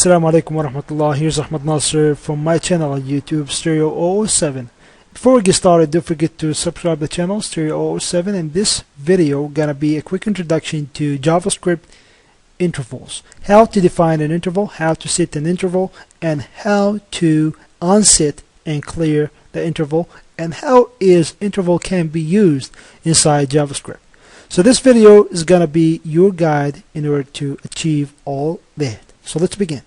Assalamu alaikum wa rahmatullah. Here's AhmadNaser from my channel on YouTube, Stereo007. Before we get started, don't forget to subscribe to the channel, Stereo007. In this video, gonna be a quick introduction to JavaScript intervals. How to define an interval, how to set an interval, and how to unset and clear the interval, and how interval can be used inside JavaScript. So this video is gonna be your guide in order to achieve all that. So let's begin.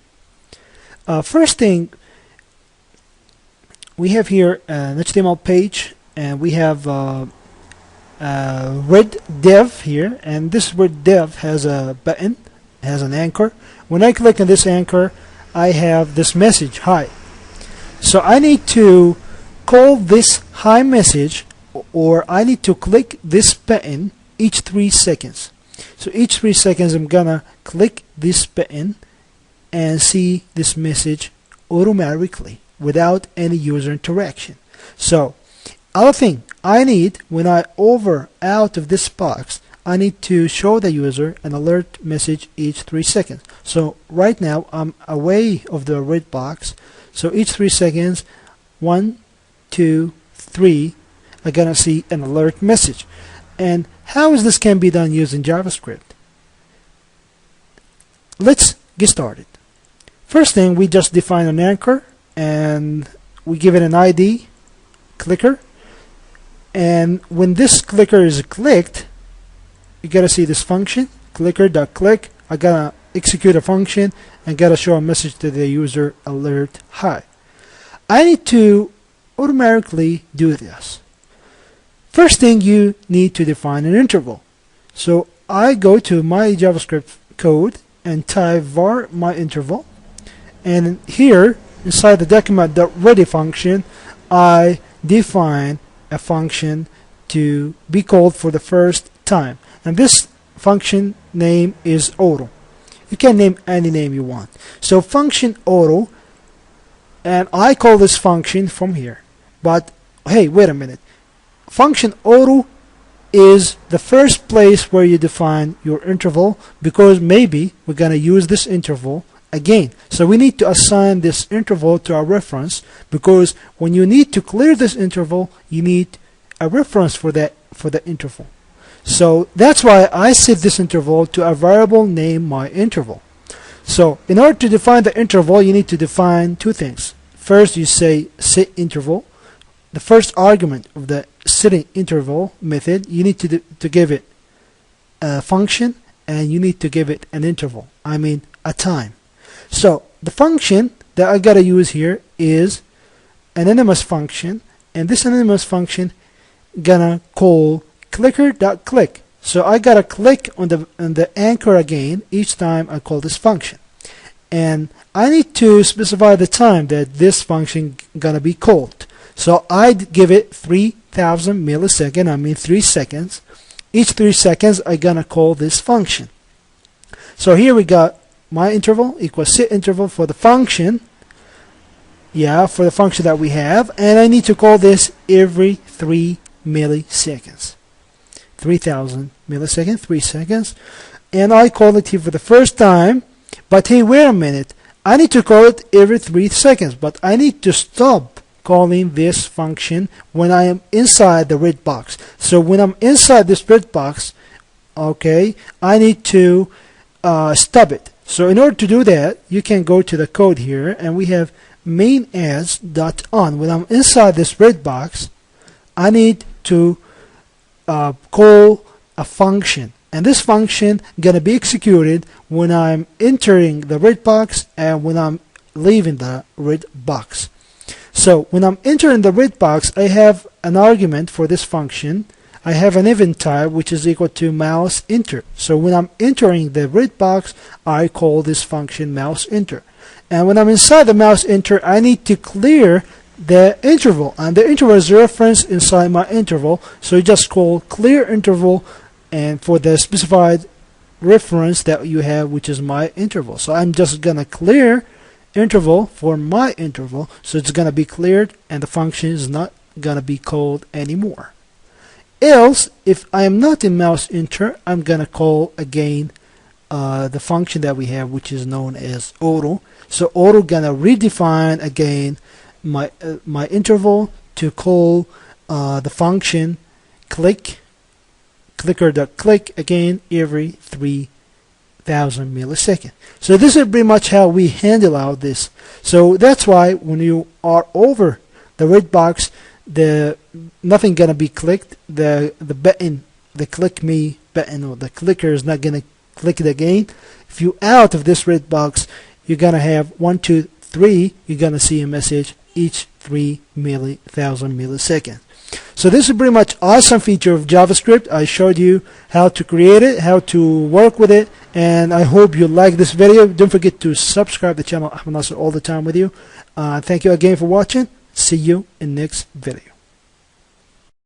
First thing, we have here an HTML page, and we have red div here, and this red div has a button, has an anchor. When I click on this anchor, I have this message, hi. So I need to call this hi message, or I need to click this button each 3 seconds. So each 3 seconds I'm gonna click this button and see this message automatically without any user interaction. So other thing I need, when I hover out of this box, I need to show the user an alert message each 3 seconds. So right now I'm away of the red box, so each 3 seconds, 1, 2, 3, I'm gonna see an alert message. And how is this can be done using JavaScript? Let's get started. First thing, we just define an anchor and we give it an ID, clicker, and when this clicker is clicked, you gotta see this function, clicker.click. I gotta execute a function and gotta show a message to the user, alert hi. I need to automatically do this. First thing, you need to define an interval. So I go to my JavaScript code and type var myInterval, and here inside the document.ready function I define a function to be called for the first time, and this function name is auto. You can name any name you want. So function auto, and I call this function from here. But hey, wait a minute. Function auto is the first place where you define your interval, because maybe we're gonna use this interval again. So we need to assign this interval to our reference, because when you need to clear this interval, you need a reference for the interval. So that's why I set this interval to a variable named myInterval. So in order to define the interval, you need to define two things. First, you say setInterval. The first argument of the setInterval method, you need to give it a function, and you need to give it an interval, I mean a time. So the function that I gotta use here is an anonymous function, and this anonymous function gonna call clicker.click. So I gotta click on the anchor again each time I call this function, and I need to specify the time that this function gonna be called. So I'd give it 3000 milliseconds, I mean 3 seconds. Each 3 seconds I gonna call this function. So here we got myInterval equals setInterval for the function, for the function that we have, and I need to call this every 3 milliseconds. 3000 milliseconds, 3 seconds, and I call it here for the first time. But hey, wait a minute, I need to call it every 3 seconds, but I need to stop calling this function when I am inside the red box. So when I'm inside this red box, okay, I need to stop it. So in order to do that, you can go to the code here, and we have main as.on. When I'm inside this red box, I need to call a function, and this function gonna be executed when I'm entering the red box and when I'm leaving the red box. So when I'm entering the red box, I have an argument for this function. I have an event type which is equal to mouse enter. So when I'm entering the red box, I call this function mouse enter. And when I'm inside the mouse enter, I need to clear the interval, and the interval is referenced inside myInterval. So you just call clearInterval, and for the specified reference that you have, which is myInterval. So I'm just gonna clear interval for myInterval, so it's gonna be cleared and the function is not gonna be called anymore. Else, if I am not in mouse enter, I'm gonna call again the function that we have, which is known as auto. So auto gonna redefine again my interval to call the function clicker.click again every 3,000 milliseconds. So this is pretty much how we handle out this. So that's why when you are over the red box, nothing gonna be clicked. The button, the click me button, or the clicker is not gonna click it again. If you out of this red box, you're gonna have 1, 2, 3. You're gonna see a message each 3,000 milliseconds. So this is pretty much awesome feature of JavaScript. I showed you how to create it, how to work with it, and I hope you like this video. Don't forget to subscribe to the channel. AhmadNaser all the time with you. Thank you again for watching. See you in next video.